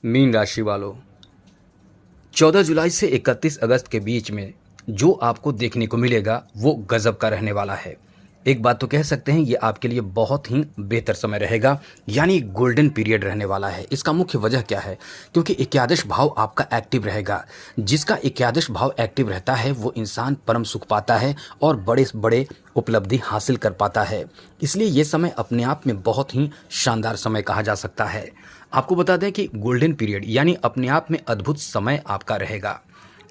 Mean राशि वालों, 14 जुलाई से 31 अगस्त के बीच में जो आपको देखने को मिलेगा वो गजब का रहने वाला है। एक बात तो कह सकते हैं ये आपके लिए बहुत ही बेहतर समय रहेगा, यानी गोल्डन पीरियड रहने वाला है। इसका मुख्य वजह क्या है? क्योंकि एकादश भाव आपका एक्टिव रहेगा। जिसका एकादश भाव एक्टिव रहता है वो इंसान परम सुख पाता है और बड़े बड़े उपलब्धि हासिल कर पाता है। इसलिए ये समय अपने आप में बहुत ही शानदार समय कहा जा सकता है। आपको बता दें कि गोल्डन पीरियड यानी अपने आप में अद्भुत समय आपका रहेगा।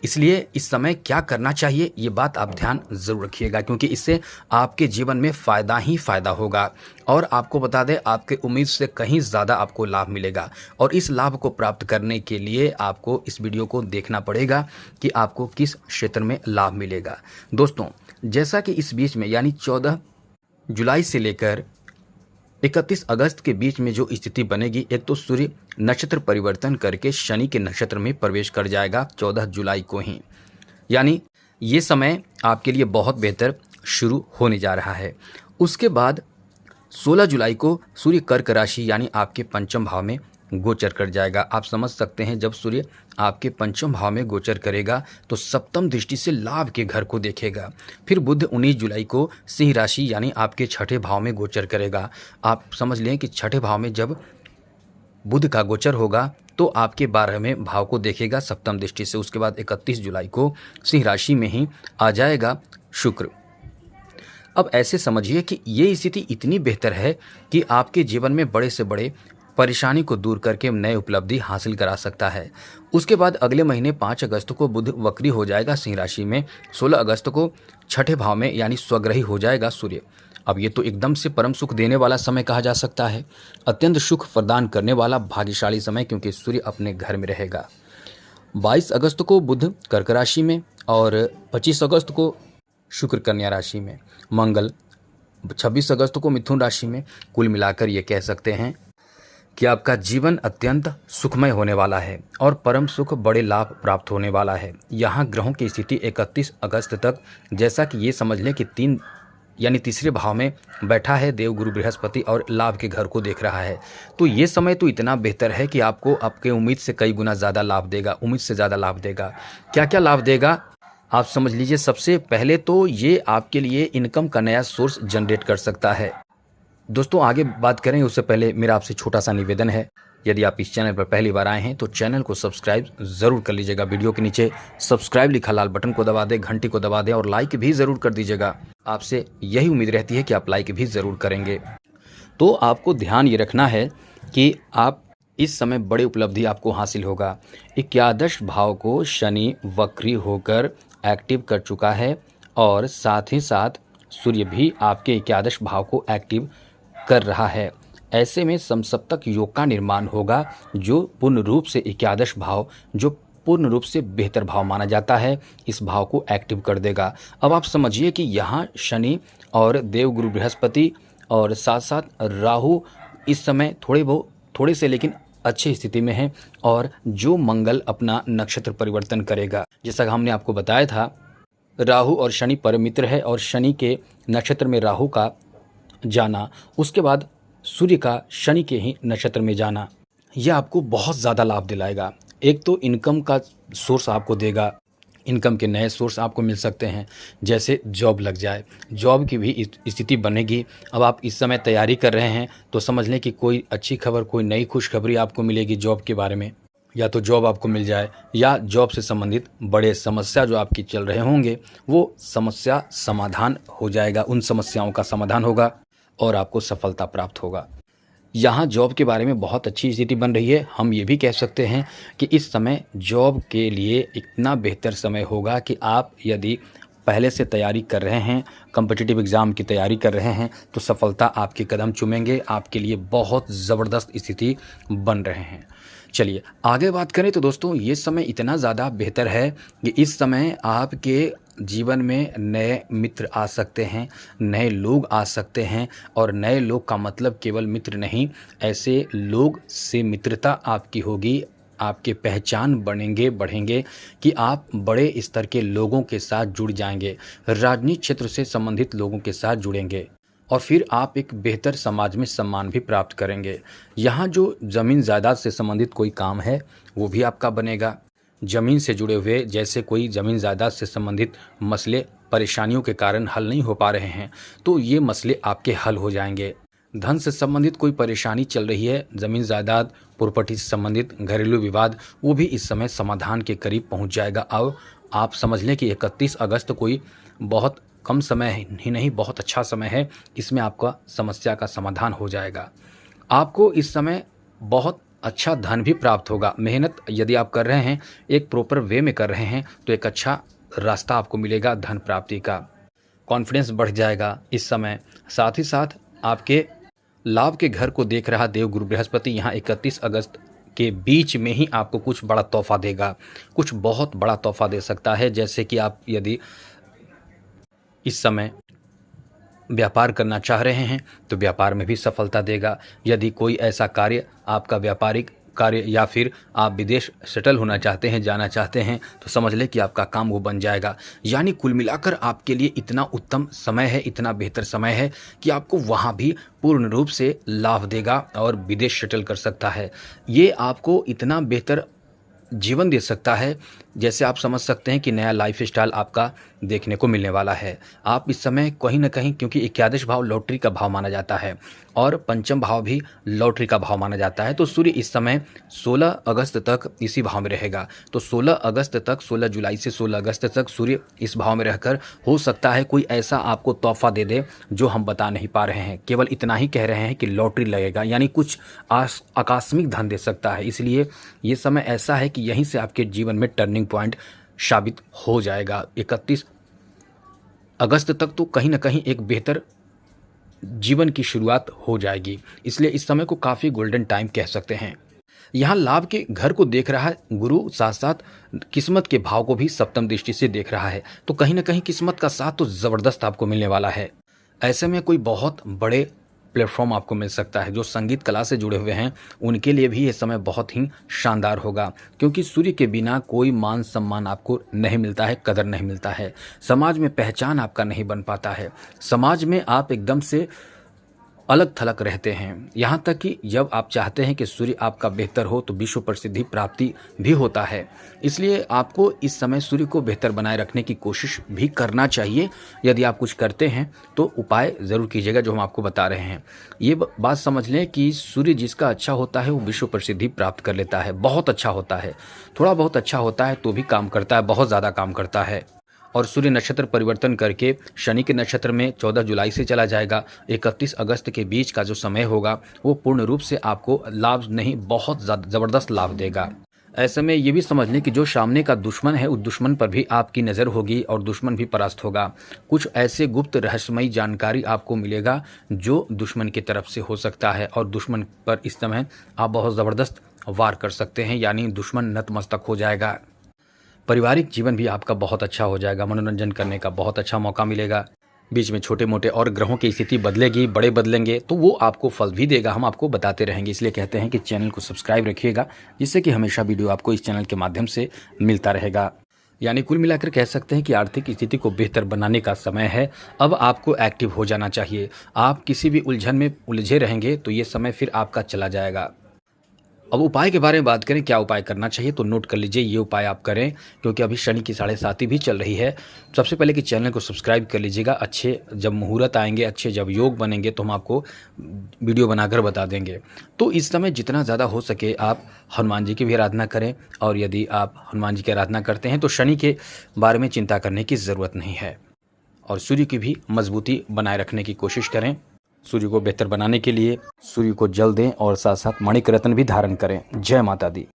इसलिए इस समय क्या करना चाहिए ये बात आप ध्यान ज़रूर रखिएगा, क्योंकि इससे आपके जीवन में फ़ायदा ही फ़ायदा होगा। और आपको बता दें आपके उम्मीद से कहीं ज़्यादा आपको लाभ मिलेगा। और इस लाभ को प्राप्त करने के लिए आपको इस वीडियो को देखना पड़ेगा कि आपको किस क्षेत्र में लाभ मिलेगा। दोस्तों, जैसा कि इस बीच में यानी 14 जुलाई से लेकर 31 अगस्त के बीच में जो स्थिति बनेगी, एक तो सूर्य नक्षत्र परिवर्तन करके शनि के नक्षत्र में प्रवेश कर जाएगा 14 जुलाई को ही, यानी ये समय आपके लिए बहुत बेहतर शुरू होने जा रहा है। उसके बाद 16 जुलाई को सूर्य कर्क राशि यानी आपके पंचम भाव में गोचर कर जाएगा। आप समझ सकते हैं जब सूर्य आपके पंचम भाव में गोचर करेगा तो सप्तम दृष्टि से लाभ के घर को देखेगा। फिर बुध 19 जुलाई को सिंह राशि यानी आपके छठे भाव में गोचर करेगा। आप समझ लें कि छठे भाव में जब बुध का गोचर होगा तो आपके 12वें भाव को देखेगा सप्तम दृष्टि से। उसके बाद 31 जुलाई को सिंह राशि में ही आ जाएगा शुक्र। अब ऐसे समझिए कि ये स्थिति इतनी बेहतर है कि आपके जीवन में बड़े से बड़े परेशानी को दूर करके नए उपलब्धि हासिल करा सकता है। उसके बाद अगले महीने 5 अगस्त को बुध वक्री हो जाएगा सिंह राशि में। 16 अगस्त को छठे भाव में यानी स्वग्रही हो जाएगा सूर्य। अब ये तो एकदम से परम सुख देने वाला समय कहा जा सकता है, अत्यंत सुख प्रदान करने वाला भाग्यशाली समय, क्योंकि सूर्य अपने घर में रहेगा। 22 अगस्त को बुध कर्क राशि में और 25 अगस्त को शुक्र कन्या राशि में, मंगल 26 अगस्त को मिथुन राशि में। कुल मिलाकर ये कह सकते हैं कि आपका जीवन अत्यंत सुखमय होने वाला है और परम सुख बड़े लाभ प्राप्त होने वाला है। यहाँ ग्रहों की स्थिति 31 अगस्त तक, जैसा कि ये समझ लें कि तीसरे भाव में बैठा है देवगुरु बृहस्पति और लाभ के घर को देख रहा है। तो ये समय तो इतना बेहतर है कि आपको आपके उम्मीद से कई गुना ज़्यादा लाभ देगा, उम्मीद से ज़्यादा लाभ देगा। क्या क्या लाभ देगा आप समझ लीजिए। सबसे पहले तो ये आपके लिए इनकम का नया सोर्स जनरेट कर सकता है। दोस्तों, आगे बात करें उससे पहले मेरा आपसे छोटा सा निवेदन है, यदि आप इस चैनल पर पहली बार आए हैं तो चैनल को सब्सक्राइब ज़रूर कर लीजिएगा। वीडियो के नीचे सब्सक्राइब लिखा लाल बटन को दबा दें, घंटी को दबा दें और लाइक भी ज़रूर कर दीजिएगा। आपसे यही उम्मीद रहती है कि आप लाइक भी ज़रूर करेंगे। तो आपको ध्यान ये रखना है कि आप इस समय बड़ी उपलब्धि आपको हासिल होगा। एकादश भाव को शनि वक्री होकर एक्टिव कर चुका है और साथ ही साथ सूर्य भी आपके एकादश भाव को एक्टिव कर रहा है। ऐसे में समसप्तक योग का निर्माण होगा, जो पूर्ण रूप से एकादश भाव, जो पूर्ण रूप से बेहतर भाव माना जाता है, इस भाव को एक्टिव कर देगा। अब आप समझिए कि यहाँ शनि और देवगुरु बृहस्पति और साथ साथ राहु इस समय थोड़े से लेकिन अच्छी स्थिति में है। और जो मंगल अपना नक्षत्र परिवर्तन करेगा, जैसा हमने आपको बताया था, राहु और शनि परम मित्र है और शनि के नक्षत्र में राहु का जाना, उसके बाद सूर्य का शनि के ही नक्षत्र में जाना, यह आपको बहुत ज़्यादा लाभ दिलाएगा। एक तो इनकम का सोर्स आपको देगा, इनकम के नए सोर्स आपको मिल सकते हैं, जैसे जॉब लग जाए, जॉब की भी स्थिति बनेगी। अब आप इस समय तैयारी कर रहे हैं तो समझ लें कि कोई अच्छी खबर, कोई नई खुशखबरी आपको मिलेगी जॉब के बारे में, या तो जॉब आपको मिल जाए या जॉब से संबंधित बड़े समस्या जो आपकी चल रहे होंगे वो समस्या समाधान हो जाएगा, उन समस्याओं का समाधान होगा और आपको सफलता प्राप्त होगा। यहाँ जॉब के बारे में बहुत अच्छी स्थिति बन रही है। हम ये भी कह सकते हैं कि इस समय जॉब के लिए इतना बेहतर समय होगा कि आप यदि पहले से तैयारी कर रहे हैं, कॉम्पिटिटिव एग्ज़ाम की तैयारी कर रहे हैं, तो सफलता आपके कदम चूमेंगे। आपके लिए बहुत ज़बरदस्त स्थिति बन रहे हैं। चलिए आगे बात करें तो दोस्तों, ये समय इतना ज़्यादा बेहतर है कि इस समय आपके जीवन में नए मित्र आ सकते हैं, नए लोग आ सकते हैं। और नए लोग का मतलब केवल मित्र नहीं, ऐसे लोग से मित्रता आपकी होगी, आपके पहचान बढ़ेंगे कि आप बड़े स्तर के लोगों के साथ जुड़ जाएंगे, राजनीतिक क्षेत्र से संबंधित लोगों के साथ जुड़ेंगे और फिर आप एक बेहतर समाज में सम्मान भी प्राप्त करेंगे। यहाँ जो ज़मीन जायदाद से संबंधित कोई काम है वो भी आपका बनेगा। ज़मीन से जुड़े हुए जैसे कोई ज़मीन जायदाद से संबंधित मसले परेशानियों के कारण हल नहीं हो पा रहे हैं तो ये मसले आपके हल हो जाएंगे। धन से संबंधित कोई परेशानी चल रही है, ज़मीन जायदाद प्रॉपर्टी से संबंधित घरेलू विवाद, वो भी इस समय समाधान के करीब पहुंच जाएगा। अब आप समझ लें कि 31 अगस्त कोई बहुत कम समय ही नहीं, बहुत अच्छा समय है। इसमें आपका समस्या का समाधान हो जाएगा। आपको इस समय बहुत अच्छा धन भी प्राप्त होगा। मेहनत यदि आप कर रहे हैं, एक प्रॉपर वे में कर रहे हैं तो एक अच्छा रास्ता आपको मिलेगा धन प्राप्ति का। कॉन्फिडेंस बढ़ जाएगा इस समय। साथ ही साथ आपके लाभ के घर को देख रहा देवगुरु बृहस्पति यहाँ 31 अगस्त के बीच में ही आपको कुछ बड़ा तोहफा देगा, कुछ बहुत बड़ा तोहफा दे सकता है। जैसे कि आप यदि इस समय व्यापार करना चाह रहे हैं तो व्यापार में भी सफलता देगा। यदि कोई ऐसा कार्य आपका व्यापारिक कार्य या फिर आप विदेश सेटल होना चाहते हैं, जाना चाहते हैं, तो समझ लें कि आपका काम वो बन जाएगा। यानी कुल मिलाकर आपके लिए इतना उत्तम समय है, इतना बेहतर समय है कि आपको वहाँ भी पूर्ण रूप से लाभ देगा और विदेश सेटल कर सकता है। ये आपको इतना बेहतर जीवन दे सकता है, जैसे आप समझ सकते हैं कि नया लाइफस्टाइल आपका देखने को मिलने वाला है। आप इस समय कहीं न कहीं, क्योंकि एकादश भाव लॉटरी का भाव माना जाता है और पंचम भाव भी लॉटरी का भाव माना जाता है, तो सूर्य इस समय 16 अगस्त तक इसी भाव में रहेगा। तो 16 अगस्त तक, 16 जुलाई से 16 अगस्त तक सूर्य इस भाव में रहकर हो सकता है कोई ऐसा आपको तोहफा दे दे जो हम बता नहीं पा रहे हैं। केवल इतना ही कह रहे हैं कि लॉटरी लगेगा, यानी कुछ आकस्मिक धन दे सकता है। इसलिए ये समय ऐसा है कि यहीं से आपके जीवन में टर्निंग पॉइंट साबित हो जाएगा। 31 अगस्त तक तो कहीं ना कहीं एक बेहतर जीवन की शुरुआत हो जाएगी। इसलिए इस समय को काफ़ी गोल्डन टाइम कह सकते हैं। यहाँ लाभ के घर को देख रहा है गुरु, साथ साथ किस्मत के भाव को भी सप्तम दृष्टि से देख रहा है, तो कहीं ना कहीं किस्मत का साथ तो ज़बरदस्त आपको मिलने वाला है। ऐसे में कोई बहुत बड़े प्लेटफॉर्म आपको मिल सकता है। जो संगीत कला से जुड़े हुए हैं उनके लिए भी ये समय बहुत ही शानदार होगा, क्योंकि सूर्य के बिना कोई मान सम्मान आपको नहीं मिलता है, कदर नहीं मिलता है, समाज में पहचान आपका नहीं बन पाता है, समाज में आप एकदम से अलग थलग रहते हैं। यहाँ तक कि जब आप चाहते हैं कि सूर्य आपका बेहतर हो तो विश्व प्रसिद्धि प्राप्ति भी होता है। इसलिए आपको इस समय सूर्य को बेहतर बनाए रखने की कोशिश भी करना चाहिए। यदि आप कुछ करते हैं तो उपाय ज़रूर कीजिएगा जो हम आपको बता रहे हैं। ये बात समझ लें कि सूर्य जिसका अच्छा होता है वो विश्व प्रसिद्धि प्राप्त कर लेता है, बहुत अच्छा होता है। थोड़ा बहुत अच्छा होता है तो भी काम करता है, बहुत ज़्यादा काम करता है। और सूर्य नक्षत्र परिवर्तन करके शनि के नक्षत्र में 14 जुलाई से चला जाएगा। 31 अगस्त के बीच का जो समय होगा वो पूर्ण रूप से आपको लाभ नहीं, बहुत ज़बरदस्त लाभ देगा। ऐसे में ये भी समझ लें कि जो सामने का दुश्मन है उस दुश्मन पर भी आपकी नज़र होगी और दुश्मन भी परास्त होगा। कुछ ऐसे गुप्त रहस्यमयी जानकारी आपको मिलेगा जो दुश्मन की तरफ से हो सकता है और दुश्मन पर इस समय आप बहुत ज़बरदस्त वार कर सकते हैं, यानी दुश्मन नतमस्तक हो जाएगा। पारिवारिक जीवन भी आपका बहुत अच्छा हो जाएगा, मनोरंजन करने का बहुत अच्छा मौका मिलेगा। बीच में छोटे मोटे और ग्रहों की स्थिति बदलेगी, बड़े बदलेंगे तो वो आपको फल भी देगा, हम आपको बताते रहेंगे। इसलिए कहते हैं कि चैनल को सब्सक्राइब रखिएगा, जिससे कि हमेशा वीडियो आपको इस चैनल के माध्यम से मिलता रहेगा। यानी कुल मिलाकर कह सकते हैं कि आर्थिक स्थिति को बेहतर बनाने का समय है। अब आपको एक्टिव हो जाना चाहिए। आप किसी भी उलझन में उलझे रहेंगे तो ये समय फिर आपका चला जाएगा। अब उपाय के बारे में बात करें, क्या उपाय करना चाहिए, तो नोट कर लीजिए ये उपाय आप करें, क्योंकि अभी शनि की 7.5 भी चल रही है। सबसे पहले कि चैनल को सब्सक्राइब कर लीजिएगा। अच्छे जब मुहूर्त आएंगे, अच्छे जब योग बनेंगे तो हम आपको वीडियो बनाकर बता देंगे। तो इस समय जितना ज़्यादा हो सके आप हनुमान जी की भी आराधना करें, और यदि आप हनुमान जी की आराधना करते हैं तो शनि के बारे में चिंता करने की ज़रूरत नहीं है। और सूर्य की भी मजबूती बनाए रखने की कोशिश करें। सूर्य को बेहतर बनाने के लिए सूर्य को जल दें और साथ साथ माणिक रत्न भी धारण करें। जय माता दी।